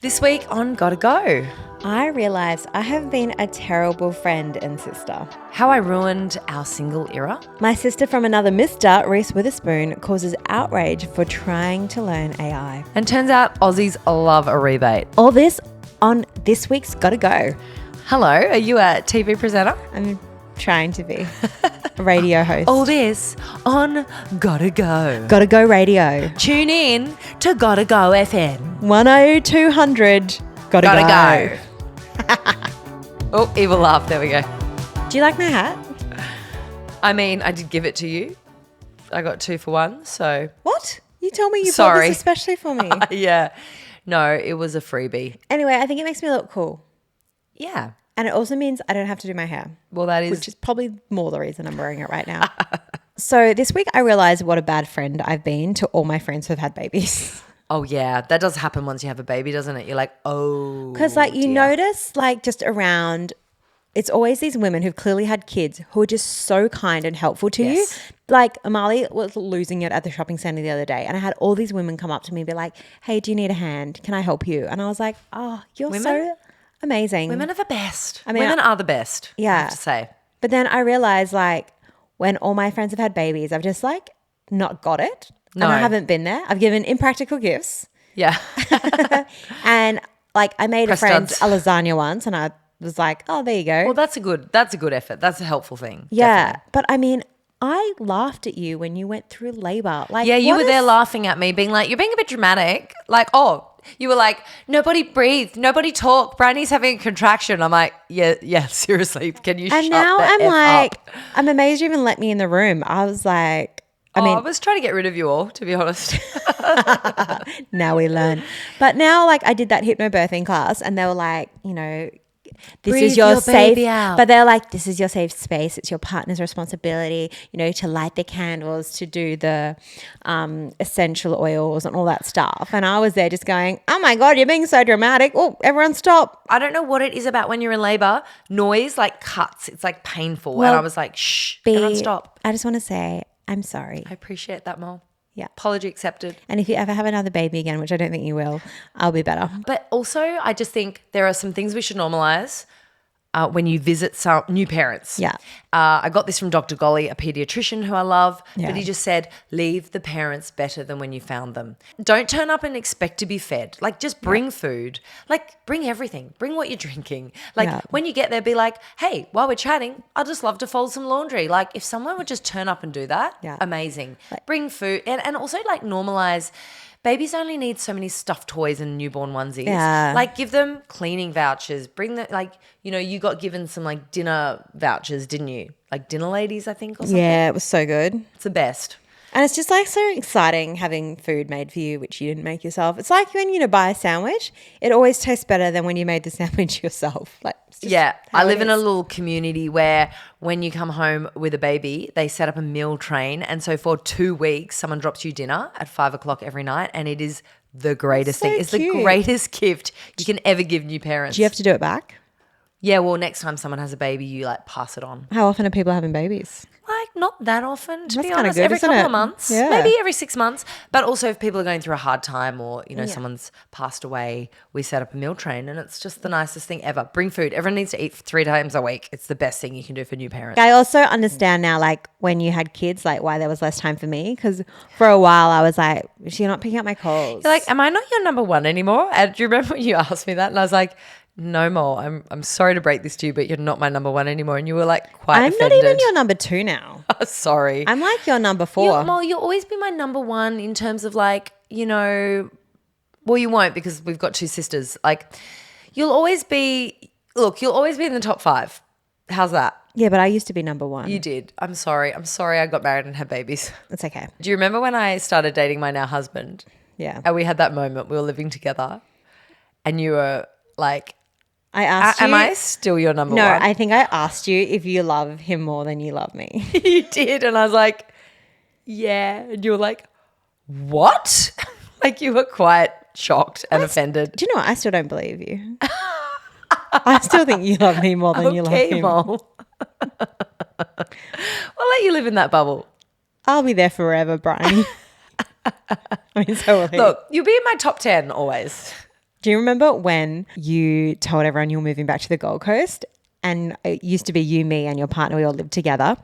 This week on Gotta Go, I realised I have been a terrible friend and sister. how I ruined our single era. My sister from another mister, Reese Witherspoon, causes outrage for trying to learn AI. And turns out Aussies love a rebate. All this on this week's Gotta Go. Hello, are you a TV presenter? I'm trying to be a radio host. All this on Gotta Go. Gotta Go Radio. Tune in to Gotta Go FM. 10200. Gotta go. Oh, evil laugh. There we go. Do you like my hat? I mean, I did give it to you. I got 2 for 1, so. What? You told me you bought Sorry. this especially for me. Yeah. No, it was a freebie. Anyway, I think it makes me look cool. Yeah. And it also means I don't have to do my hair. Well, that is. Which is probably more the reason I'm wearing it right now. So this week I realised what a bad friend I've been to all my friends who've had babies. Oh, yeah. That does happen once you have a baby, doesn't it? You're like, oh. Because you dear. notice just around, it's always these women who've clearly had kids who are just so kind and helpful to you. Yes. Like Amali was losing it at the shopping centre the other day and I had all these women come up to me and be like, hey, do you need a hand? Can I help you? And I was like, oh, you're so amazing. Women are the best. I mean, women are the best. I Yeah. have to say. But then I realized when all my friends have had babies, I've just not got it. No. And I haven't been there. I've given impractical gifts. Yeah. And I made a Press friend duds. a lasagna once and I was like, oh, there you go. Well, that's a good effort. That's a helpful thing. yeah. Definitely. But I mean, I laughed at you when you went through labor. Yeah, you what were there is- laughing at me, being like, you're being a bit dramatic. Like, oh, you were like, nobody breathe, nobody talk. Briony's having a contraction. I'm like, yeah, seriously. Can you And shut now the I'm F like, up? I'm amazed you even let me in the room. I was like, I was trying to get rid of you all, to be honest. now we learn. But now I did that hypnobirthing class and they were like, this Breathe is your your safe, baby out. but they're like, this is your safe space. It's your partner's responsibility, to light the candles, to do the essential oils and all that stuff. And I was there just going, oh my God, you're being so dramatic. Oh, everyone stop. I don't know what it is about when you're in labor. Noise cuts. It's painful. Well, and I was like, shh, everyone stop. I just want to say, I'm sorry. I appreciate that, Mol. Yeah. Apology accepted. And if you ever have another baby again, which I don't think you will, I'll be better. But also, I just think there are some things we should normalize when you visit some new parents. Yeah. I got this from Dr. Golly, a pediatrician who I love, Yeah. but he just said, leave the parents better than when you found them. Don't turn up and expect to be fed. Just bring food. Bring everything. Bring what you're drinking. Yeah. When you get there, be like, hey, while we're chatting, I'd just love to fold some laundry. If someone would just turn up and do that, Yeah. amazing. Bring food. And also normalize. Babies only need so many stuffed toys and newborn onesies. Yeah. Give them cleaning vouchers. Bring them, you got given some dinner vouchers, didn't you? Dinner ladies, I think, or something. Yeah, it was so good. It's the best. And it's just so exciting having food made for you, which you didn't make yourself. It's like when you buy a sandwich, it always tastes better than when you made the sandwich yourself. It's just Yeah. how I it live in a is. little community where when you come home with a baby, they set up a meal train. And so for 2 weeks, someone drops you dinner at 5 o'clock every night. And it is the greatest so thing. It's cute. the greatest gift you can ever give new parents. Do you have to do it back? Yeah, well, next time someone has a baby, you pass it on. How often are people having babies? Not that often, to That's be kinda honest. good, Every isn't couple it? of months, Yeah. maybe every 6 months. But also if people are going through a hard time or, someone's passed away, we set up a meal train and it's just the nicest thing ever. Bring food. Everyone needs to eat 3 times a week. It's the best thing you can do for new parents. I also understand now, when you had kids, why there was less time for me. Because for a while I was like, you're not picking up my calls. You're like, am I not your number one anymore? And do you remember when you asked me that? And I was like, no more. I'm sorry to break this to you, but you're not my number one anymore. And you were quite I'm offended. not even your number 2 now. Sorry. I'm your number 4. You'll always be my number one in terms of well, you won't because we've got 2 sisters. You'll always be in the top 5. How's that? Yeah, but I used to be number 1. You did. I'm sorry I got married and had babies. It's okay. Do you remember when I started dating my now husband? Yeah. And we had that moment, we were living together and you were I asked you. am I still your number No, one? I think I asked you if you love him more than you love me. You did. And I was like, yeah. And you were like, what? You were quite shocked and offended. Do you know what? I still don't believe you. I still think you love me more than you love him. Mol. I'll let you live in that bubble. I'll be there forever, Briony. I mean, so will he. Look, you'll be in my top 10 always. Do you remember when you told everyone you were moving back to the Gold Coast? And it used to be you, me, and your partner. We all lived together.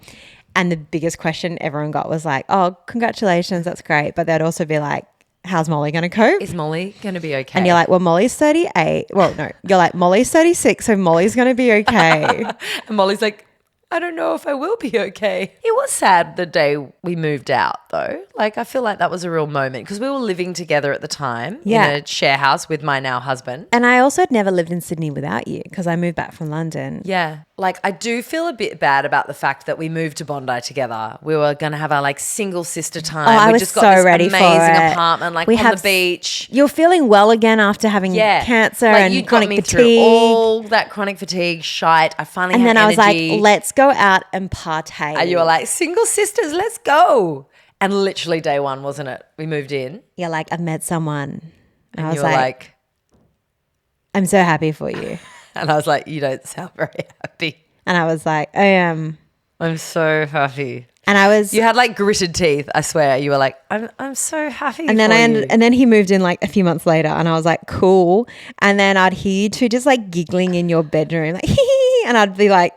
And the biggest question everyone got was like, oh, congratulations, that's great. But they'd also be like, how's Molly going to cope? Is Molly going to be okay? And you're like, well, Molly's 38. Well, no, you're like, Molly's 36, so Molly's going to be okay. And Molly's like, I don't know if I will be okay. It was sad the day we moved out though. Like I feel like that was a real moment because we were living together at the time in a share house with my now husband. And I also had never lived in Sydney without you because I moved back from London. Yeah. Like I do feel a bit bad about the fact that we moved to Bondi together. We were going to have our like single sister time. Oh, I we was just got so this ready for amazing it. apartment like on the beach. You're feeling well again after having cancer like and you chronic got me fatigue. through all that chronic fatigue shite. I finally had And then I was energy. like, let's go out and partay. And you were like, single sisters, let's go. And literally day one, wasn't it? We moved in. You're like, I've met someone. And I was you were like, I'm so happy for you. and I was like, you don't sound very happy. And I was like, I am. I'm so happy. And I was. You had like gritted teeth, I swear. You were like, I'm so happy. And then for you. and then he moved in like a few months later, and I was like, cool. And then I'd hear you two just like giggling in your bedroom, like, and I'd be like,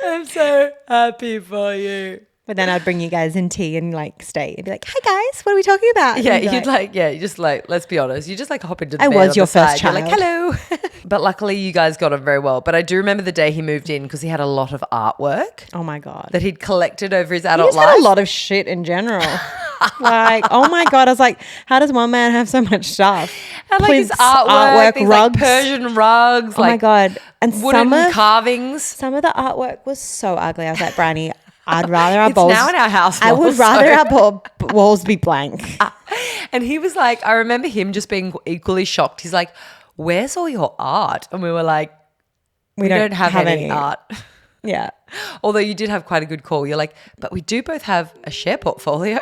I'm so happy for you. But then I'd bring you guys in tea and like stay and be like, "Hi guys, what are we talking about?" Yeah, And you just like, let's be honest, you just like hop into the I bed was on your the first side. You're like, child. hello. But luckily you guys got on very well. But I do remember the day he moved in because he had a lot of artwork oh my god, that he'd collected over his he adult just life. had a lot of shit in general. Like, oh my god, I was like, how does one man have so much stuff? And like his Plinths, artwork, these rugs. like Persian rugs, Oh my god, and wooden carvings. some of the artwork was so ugly. I was like, Brandy, I'd rather our It's balls. now in our house. I would rather our walls be blank. And he was like, I remember him just being equally shocked. He's like, where's all your art? And we were like, we don't have any art. Yeah. Although you did have quite a good call. You're like, but we do both have a share portfolio.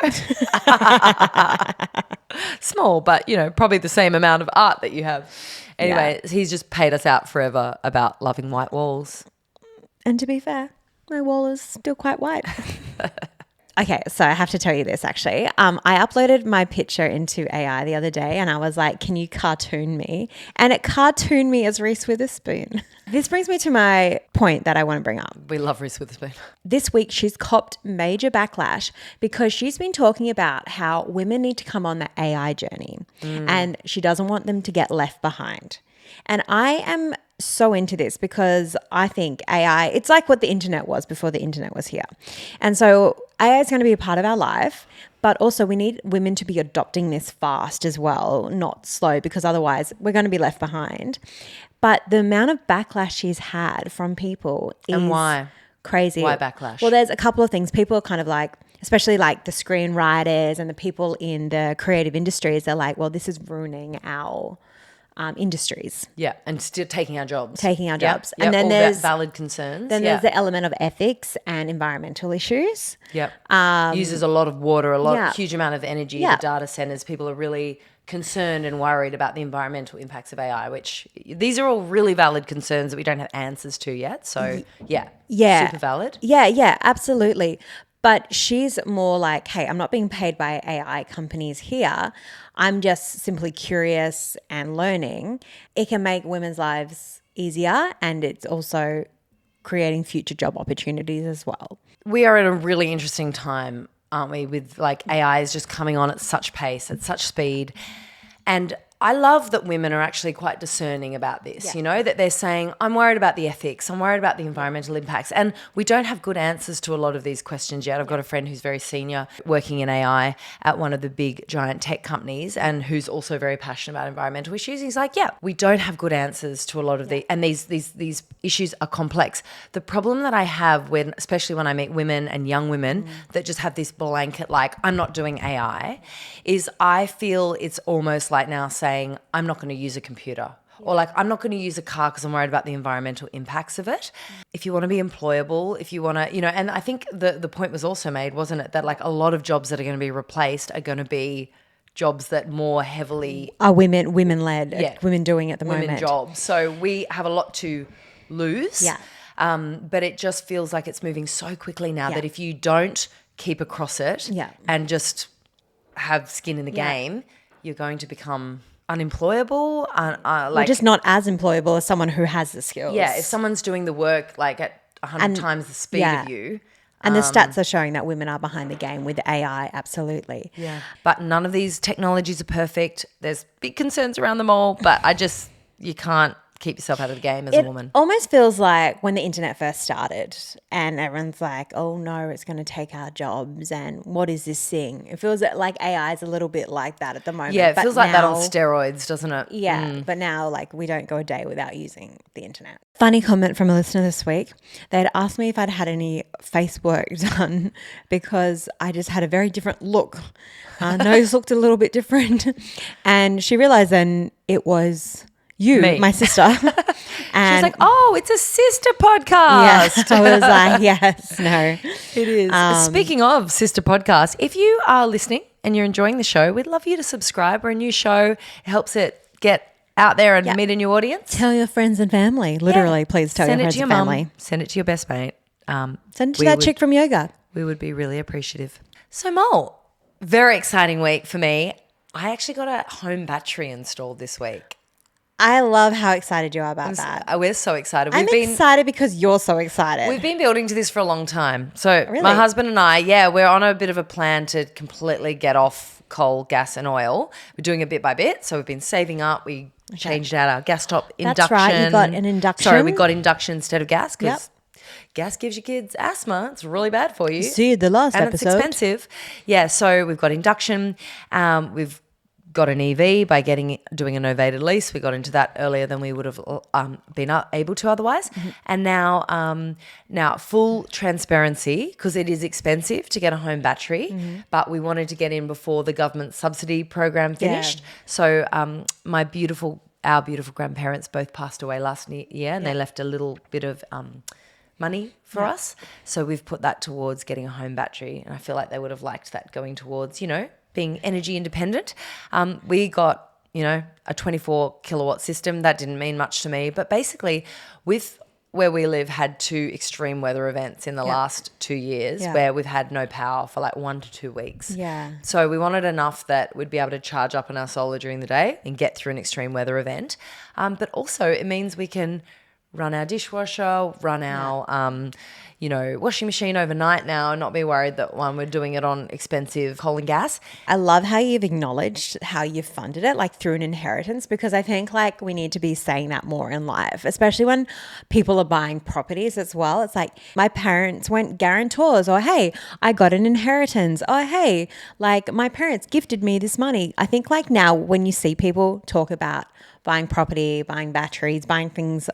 Small, but, probably the same amount of art that you have. Anyway, He's just paid us out forever about loving white walls. And to be fair, my wall is still quite white. Okay, so I have to tell you this actually. I uploaded my picture into AI the other day and I was like, can you cartoon me? And it cartooned me as Reese Witherspoon. This brings me to my point that I want to bring up. We love Reese Witherspoon. This week, she's copped major backlash because she's been talking about how women need to come on the AI journey and she doesn't want them to get left behind. And I am so into this because I think AI, it's like what the internet was before the internet was here. And so AI is going to be a part of our life, but also we need women to be adopting this fast as well, not slow, because otherwise we're going to be left behind. But the amount of backlash she's had from people is And why? Crazy. Why backlash? Well, there's a couple of things. People are kind of like, especially like the screenwriters and the people in the creative industries, they're like, well, this is ruining our industries. Yeah, and still taking our jobs. Taking our jobs. Yep, And then all there's valid concerns. Then there's the element of ethics and environmental issues. Yep. Uses a lot of water, huge amount of energy. Yeah. The data centers, people are really concerned and worried about the environmental impacts of AI, which these are all really valid concerns that we don't have answers to yet. So yeah, super valid. Yeah, absolutely. But she's more like, hey, I'm not being paid by AI companies here. I'm just simply curious and learning. It can make women's lives easier and it's also creating future job opportunities as well. We are in a really interesting time, aren't we, with like AI is just coming on at such pace, at such speed. And I love that women are actually quite discerning about this, that they're saying, I'm worried about the ethics, I'm worried about the environmental impacts. And we don't have good answers to a lot of these questions yet. I've got a friend who's very senior working in AI at one of the big giant tech companies and who's also very passionate about environmental issues. He's like, yeah, we don't have good answers to a lot of and these issues are complex. The problem that I have especially when I meet women and young women that just have this blanket, like, I'm not doing AI, is I feel it's almost like now saying, I'm not going to use a computer or like I'm not going to use a car because I'm worried about the environmental impacts of it. If you want to be employable, if you want to, and I think the point was also made, wasn't it, that like a lot of jobs that are going to be replaced are going to be jobs that more heavily are women-led, women doing at the moment. Women jobs. So we have a lot to lose. Yeah. But it just feels like it's moving so quickly now that if you don't keep across it and just have skin in the game, you're going to become unemployable. Or just not as employable as someone who has the skills. Yeah, if someone's doing the work like at 100 times the speed of you. And the stats are showing that women are behind the game with AI, absolutely. Yeah. But none of these technologies are perfect. There's big concerns around them all, but you can't keep yourself out of the game as a woman. It almost feels like when the internet first started and everyone's like, oh no, it's going to take our jobs and what is this thing? It feels like AI is a little bit like that at the moment. Yeah, it feels like that on steroids, doesn't it? Yeah, but now like we don't go a day without using the internet. Funny comment from a listener this week. They'd asked me if I'd had any face work done because I just had a very different look. Nose looked a little bit different. And she realised then it was you, me. My sister. And she's like, oh, it's a sister podcast. Yeah, I was like, yes, no. It is. Speaking of sister podcasts, if you are listening and you're enjoying the show, we'd love you to subscribe. We're a new show. It helps it get out there and meet a new audience. Tell your friends and family. Literally, please tell your friends and family. Send it to your best mate. Send it to that chick from yoga. We would be really appreciative. So, Mol, very exciting week for me. I actually got a home battery installed this week. I love how excited you are about that. We're so excited. I'm excited because you're so excited. We've been building to this for a long time. So my husband and I, we're on a bit of a plan to completely get off coal, gas and oil. We're doing it bit by bit. So we've been saving up. We changed out our gas top induction. That's right. You got an induction. Sorry, we got induction instead of gas because gas gives your kids asthma. It's really bad for you. See the last episode. And it's expensive. Yeah, so we've got induction. We've got an EV by doing a novated lease. We got into that earlier than we would have been able to otherwise. Mm-hmm. And now full transparency, because it is expensive to get a home battery, but we wanted to get in before the government subsidy program finished. Yeah. So our beautiful grandparents both passed away last year, and they left a little bit of money for us. So we've put that towards getting a home battery, and I feel like they would have liked that going towards, being energy independent. We got, a 24 kilowatt system. That didn't mean much to me. But basically, with where we live, had 2 extreme weather events in the last 2 years where we've had no power for like 1 to 2 weeks. Yeah. So we wanted enough that we'd be able to charge up on our solar during the day and get through an extreme weather event. But also it means we can run our dishwasher, run our washing machine overnight now and not be worried that we're doing it on expensive coal and gas. I love how you've acknowledged how you've funded it, like through an inheritance, because I think like we need to be saying that more in life, especially when people are buying properties as well. It's like my parents went guarantors, or hey, I got an inheritance, or hey, like my parents gifted me this money. I think like now when you see people talk about buying property, buying batteries, buying things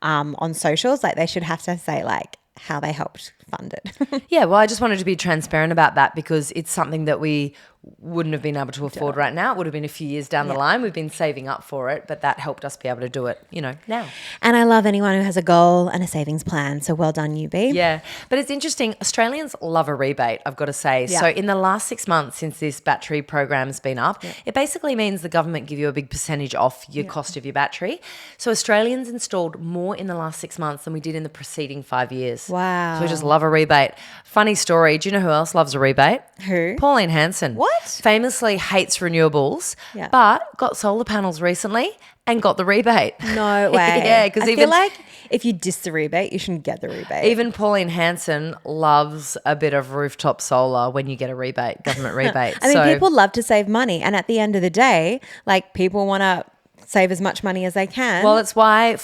on socials, like they should have to say like how they helped fund it. Yeah, well, I just wanted to be transparent about that because it's something that we wouldn't have been able to afford right now. It would have been a few years down the line. We've been saving up for it, but that helped us be able to do it, now. And I love anyone who has a goal and a savings plan. So well done, you, B. Yeah, but it's interesting. Australians love a rebate, I've got to say. Yeah. So in the last 6 months since this battery program's been up, it basically means the government give you a big percentage off your cost of your battery. So Australians installed more in the last 6 months than we did in the preceding 5 years. Wow. So we just love a rebate. Funny story. Do you know who else loves a rebate? Who? Pauline Hanson. What? Famously hates renewables, but got solar panels recently and got the rebate. No way. Yeah, because I feel like if you diss the rebate, you shouldn't get the rebate. Even Pauline Hanson loves a bit of rooftop solar when you get a rebate, government rebate. I mean, people love to save money, and at the end of the day, like people want to save as much money as they can. Well, it's why,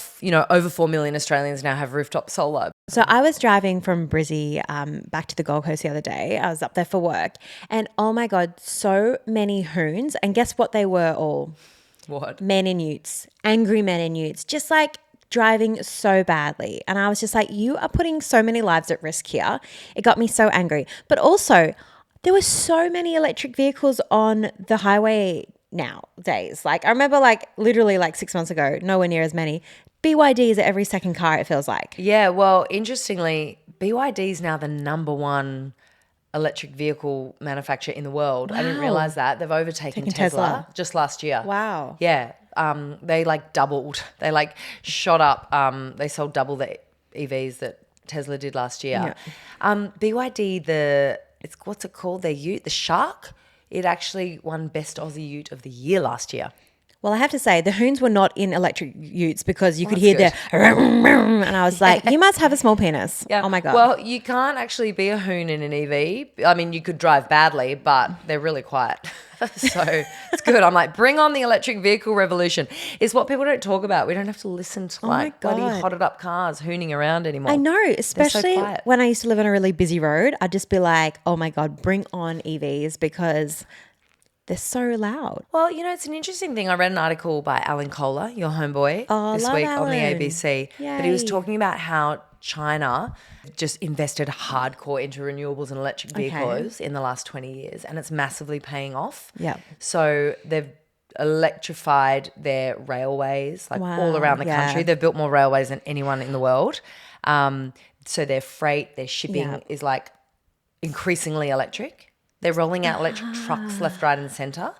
over 4 million Australians now have rooftop solar. So I was driving from Brizzy back to the Gold Coast the other day. I was up there for work and oh my God, so many hoons. And guess what they were all? What? Men in utes, angry men in utes, just like driving so badly. And I was just like, you are putting so many lives at risk here. It got me so angry. But also there were so many electric vehicles on the highway nowadays. Like I remember literally 6 months ago, nowhere near as many. BYD is at every second car, it feels like. Yeah, well, interestingly, BYD is now the number 1 electric vehicle manufacturer in the world. Wow. I didn't realize that. They've overtaken Tesla just last year. Wow. Yeah. They doubled. They shot up. They sold double the EVs that Tesla did last year. Yeah. BYD, what's it called? Their ute, the Shark. it actually won Best Aussie Ute of the Year last year. Well, I have to say, the hoons were not in electric utes because you could that's hear the and I was like, you must have a small penis. Yeah. Oh my God. Well, you can't actually be a hoon in an EV. I mean, you could drive badly, but they're really quiet. So it's good. I'm like, bring on the electric vehicle revolution. It's what people don't talk about. We don't have to listen to like bloody hotted up cars hooning around anymore. I know, especially so quiet. when I used to live on a really busy road, I'd just be like, oh my God, bring on EVs because they're so loud. Well, you know, it's an interesting thing. I read an article by Alan Kohler, your homeboy, this love week on the Alan. ABC. But he was Yay. talking about how China just invested hardcore into renewables and electric vehicles in the last 20 years, and it's massively paying off. Yeah. So they've electrified their railways like all around the country. They've built more railways than anyone in the world. So their freight, their shipping is like increasingly electric. They're rolling out electric trucks left, right, and centre.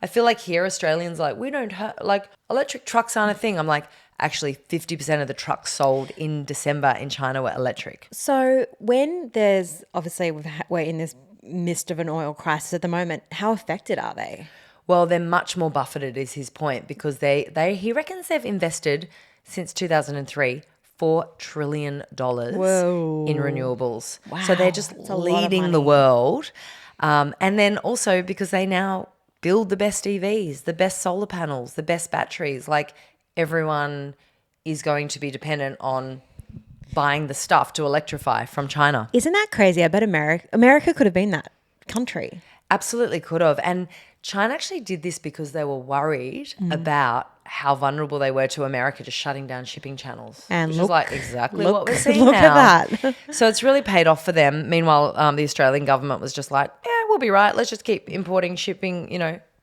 I feel like here Australians like, we don't have, like, electric trucks aren't a thing. I'm like, actually 50% of the trucks sold in December in China were electric. So when there's, obviously we're in this midst of an oil crisis at the moment, how affected are they? Well, they're much more buffeted is his point, because he reckons they've invested since 2003 $4 trillion in renewables. Wow, so they're just that's a lot of leading the money. world. And then also because they now build the best EVs, the best solar panels, the best batteries. Like, everyone is going to be dependent on buying the stuff to electrify from China. Isn't that crazy? I bet America could have been that country. Absolutely could have. And China actually did this because they were worried about how vulnerable they were to America just shutting down shipping channels. And which look- is like exactly look- what we're seeing look now. at that. So it's really paid off for them. Meanwhile, the Australian government was just like, yeah, we'll be right. Let's just keep importing, shipping,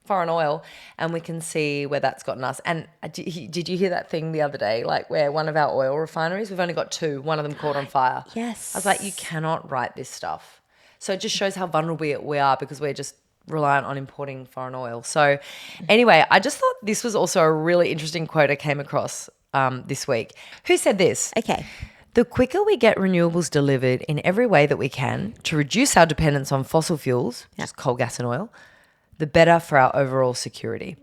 foreign oil, and we can see where that's gotten us. And did you hear that thing the other day, like where one of our oil refineries, we've only got 2, one of them caught on fire. Yes. I was like, you cannot write this stuff. So it just shows how vulnerable we are because we're just reliant on importing foreign oil. So anyway, I just thought this was also a really interesting quote I came across this week. Who said this? Okay. The quicker we get renewables delivered in every way that we can to reduce our dependence on fossil fuels, just coal, gas and oil, the better for our overall security.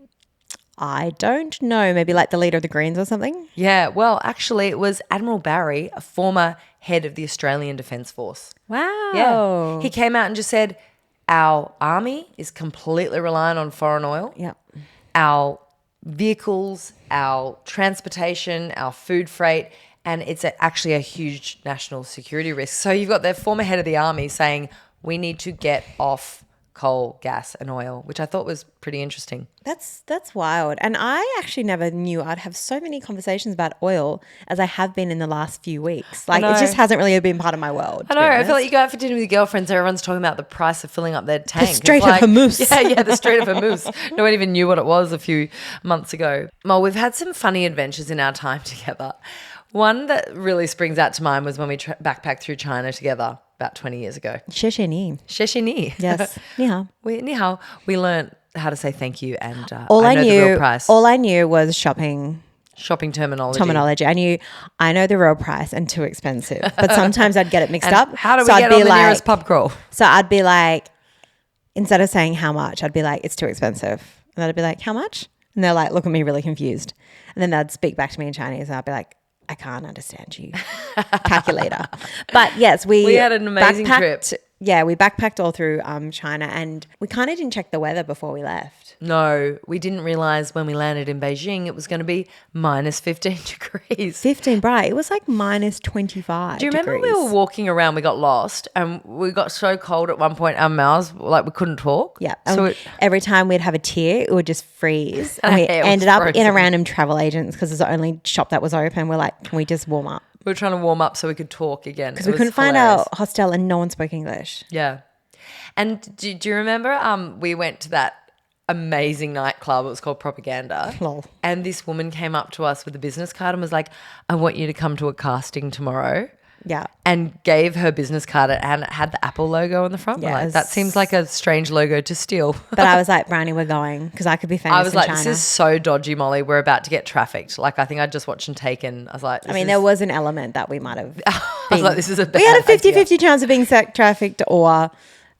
I don't know. Maybe like the leader of the Greens or something? Yeah, well, actually it was Admiral Barry, a former head of the Australian Defence Force. Wow. Yeah. He came out and just said, our army is completely reliant on foreign oil. Yep. Our vehicles, our transportation, our food freight, and it's actually a huge national security risk. So you've got the former head of the army saying we need to get off coal, gas and oil, which I thought was pretty interesting. That's wild. And I actually never knew I'd have so many conversations about oil as I have been in the last few weeks. Like, it just hasn't really been part of my world. I know. I feel like you go out for dinner with your girlfriends, everyone's talking about the price of filling up their tank. The Strait of Hormuz. Yeah, the Strait of Hormuz. No one even knew what it was a few months ago. Well, we've had some funny adventures in our time together. One that really springs out to mind was when we backpacked through China together about 20 years ago. 谢谢你. 谢谢你. Yes. 你好. Ni hao. We learned how to say thank you and All I know the real knew, price. all I knew was shopping Shopping terminology. I know the real price and too expensive. But sometimes I'd get it mixed And up. how do we So get I'd on be the like, nearest pub crawl? So I'd be like, instead of saying how much, I'd be like, it's too expensive. And they'd be like, how much? And they're like, look at me really confused. And then they'd speak back to me in Chinese and I'd be like, I can't understand you. Calculator. But yes, we had an amazing trip. Yeah, we backpacked all through China and we kind of didn't check the weather before we left. No, we didn't realise when we landed in Beijing it was going to be minus 15 degrees. 15 bright. It was like minus 25 Do you remember we were walking around, we got lost and we got so cold at one point our mouths, like we couldn't talk? Yeah. So every time we'd have a tear, it would just freeze. And we It was ended up in a frozen. random travel agents because it's the only shop that was open. We're like, can we just warm up? we were trying to warm up so we could talk again. Because we couldn't find our hostel and no one spoke English. Yeah. And do you remember we went to that amazing nightclub? It was called Propaganda. Lol. And this woman came up to us with a business card and was like, I want you to come to a casting tomorrow. Yeah. And gave her business card and it had the Apple logo on the front. We're like, Yes. that seems like a strange logo to steal. But I was like, Briony, we're going because I could be famous I was in like, China. this is so dodgy, Molly. We're about to get trafficked. Like, I think I'd just watched and Taken. I was like, there was an element that we might have I was like, this is a bad We had a idea. 50-50 chance of being trafficked or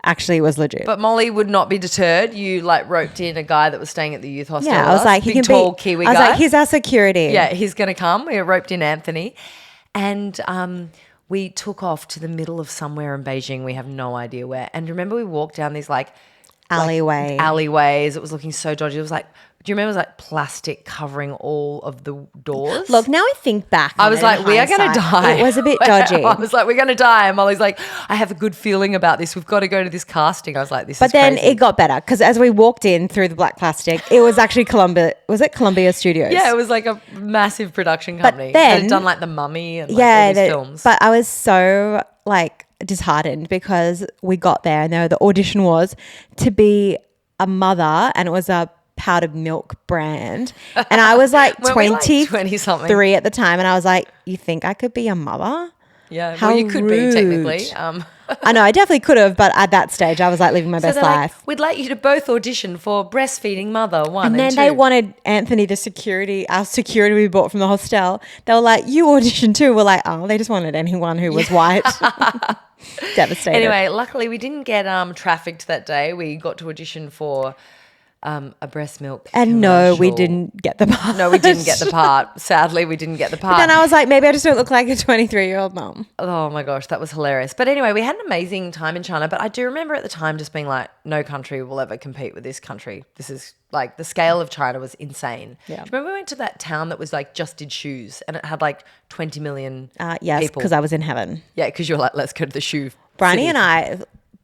actually it was legit. But Molly would not be deterred. You like roped in a guy that was staying at the youth hostel. Yeah, I was like, he big, can tall be, Kiwi I was guy. like, he's our security. Yeah, he's going to come. We roped in Anthony. And we took off to the middle of somewhere in Beijing. We have no idea where. And remember we walked down these alleyways. It was looking so dodgy. It was like, do you remember it was like plastic covering all of the doors? Look, now I think back. I was like, we are going to die. It was a bit dodgy. I was like, we're going to die. And Molly's like, I have a good feeling about this. We've got to go to this casting. I was like, this is But then crazy. it got better because as we walked in through the black plastic, it was actually Columbia. Was it Columbia Studios? Yeah, it was like a massive production company. then- They'd done like The Mummy and like all these films. But I was so like disheartened because we got there and the audition was to be a mother, and it was a powdered milk brand, and I was like 20-something 3 at the time, and I was like, you think I could be a mother? Yeah, How well, you could rude. be technically. I know I definitely could have, but at that stage I was like living my best they're like, life. we'd like you to both audition for breastfeeding mother 1 And then 2. they wanted Anthony, our security we bought from the hostel. They were like, you audition too. We're like, oh, they just wanted anyone who was white. Devastated. Anyway, luckily we didn't get trafficked that day. We got to audition for a breast milk And no, we commercial. didn't get the part. No, we didn't get the part. Sadly, we didn't get the part. Then I was like, maybe I just don't look like a 23-year-old mom. Oh my gosh, that was hilarious. But anyway, we had an amazing time in China. But I do remember at the time just being like, no country will ever compete with this country. This is like the scale of China was insane. Yeah. Do you remember we went to that town that was like just did shoes and it had like 20 million Yes, people? because I was in heaven. Yeah, because you're like, let's go to the shoe. Briony city. and I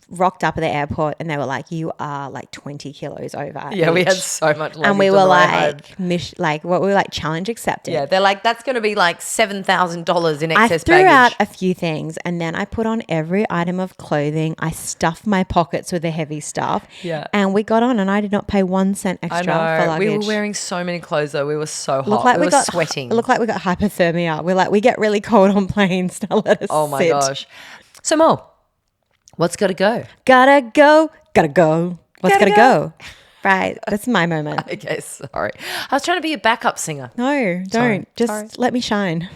rocked up at the airport and they were like, you are like 20 kilos over. Yeah, we had each. so much luggage And we on were the way home. we were like challenge accepted. Yeah, they're like, that's going to be like $7,000 in I excess threw baggage. out a few things and then I put on every item of clothing. I stuffed my pockets with the heavy stuff. Yeah. And we got on and I did not pay 1 cent I extra know. for luggage. We were wearing so many clothes though. We were so hot. Looked like we were got sweating. It looked like we got hypothermia. We're like, we get really cold on planes. Now let us Oh my sit. gosh. So Mo, what's got to go? Gotta go. What's Gotta gotta go? Right. That's my moment. Okay, sorry. I was trying to be a backup singer. No, don't. Sorry. Just Sorry. let me shine.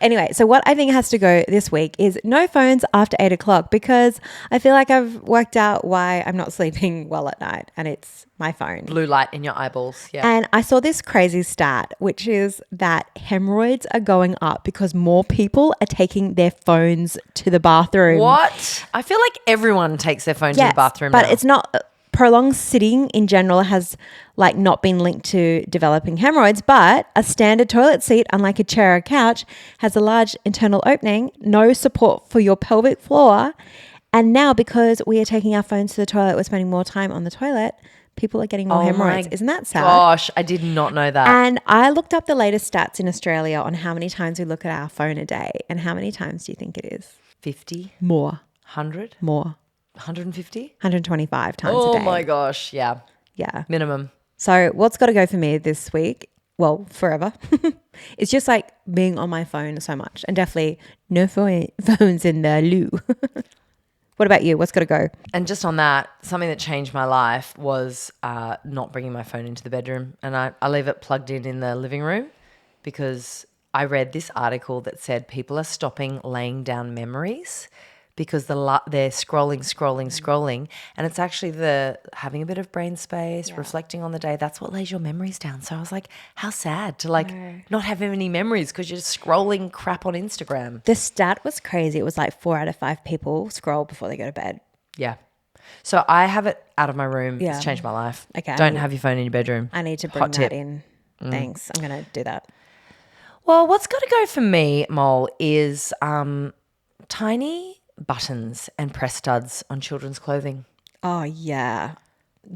Anyway, so what I think has to go this week is no phones after 8 o'clock because I feel like I've worked out why I'm not sleeping well at night and it's my phone. Blue light in your eyeballs. Yeah. And I saw this crazy stat, which is that hemorrhoids are going up because more people are taking their phones to the bathroom. What? I feel like everyone takes their phone to Yes, the bathroom but now. it's not prolonged sitting in general has like not been linked to developing hemorrhoids, but a standard toilet seat, unlike a chair or couch, has a large internal opening, no support for your pelvic floor. And now because we are taking our phones to the toilet, we're spending more time on the toilet, people are getting more hemorrhoids. Isn't that sad? Gosh, I did not know that. And I looked up the latest stats in Australia on how many times we look at our phone a day. And how many times do you think it is? 50? More. 100? More. 150? 125 times a Oh day. my gosh. Yeah. Yeah. Minimum. So what's got to go for me this week, well, forever, it's just like being on my phone so much and definitely no phones in the loo. What about you? What's got to go? And just on that, something that changed my life was not bringing my phone into the bedroom. And I leave it plugged in the living room because I read this article that said people are stopping laying down memories because they're scrolling. And it's actually the having a bit of brain space, reflecting on the day. That's what lays your memories down. So I was like, how sad to not have any memories because you're just scrolling crap on Instagram. The stat was crazy. It was like 4 out of 5 people scroll before they go to bed. Yeah. So I have it out of my room. Yeah. It's changed my life. Okay. Don't have your phone in your bedroom. I need to bring Hot that tip. in. Thanks. I'm going to do that. Well, what's got to go for me, Mole, is tiny buttons and press studs on children's clothing. Oh, yeah.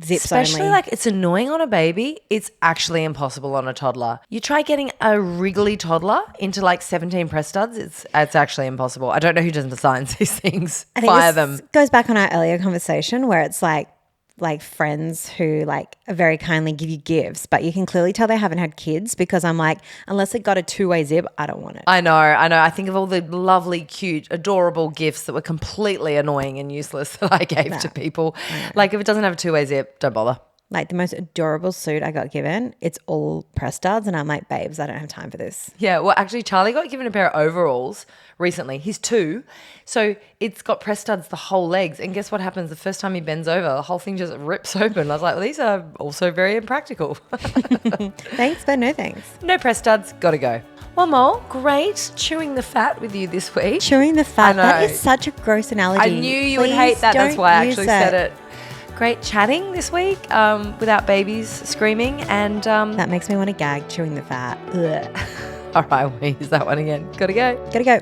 Zips Especially only. like it's annoying on a baby. It's actually impossible on a toddler. You try getting a wriggly toddler into like 17 press studs. It's actually impossible. I don't know who doesn't design these things. I think Fire this them. goes back on our earlier conversation where it's like friends who like very kindly give you gifts, but you can clearly tell they haven't had kids because I'm like, unless it got a 2-way zip, I don't want it. I know. I think of all the lovely, cute, adorable gifts that were completely annoying and useless that I gave to people. Like if it doesn't have a 2-way zip, don't bother. like the most adorable suit I got given. It's all press studs, and I'm like, babes, I don't have time for this. Yeah, well, actually, Charlie got given a pair of overalls recently. He's 2, so it's got press studs the whole legs. And guess what happens? The first time he bends over, the whole thing just rips open. I was like, well, these are also very impractical. Thanks, but no thanks. No press studs, gotta go. Well, Mole, great chewing the fat with you this week. Chewing the fat. I know. That is such a gross analogy. I knew you would Please hate that. That's don't why I use actually said it. Great chatting this week without babies screaming. And That makes me want to gag, chewing the fat. Ugh. all right, we'll use that one again. Gotta go. Gotta go.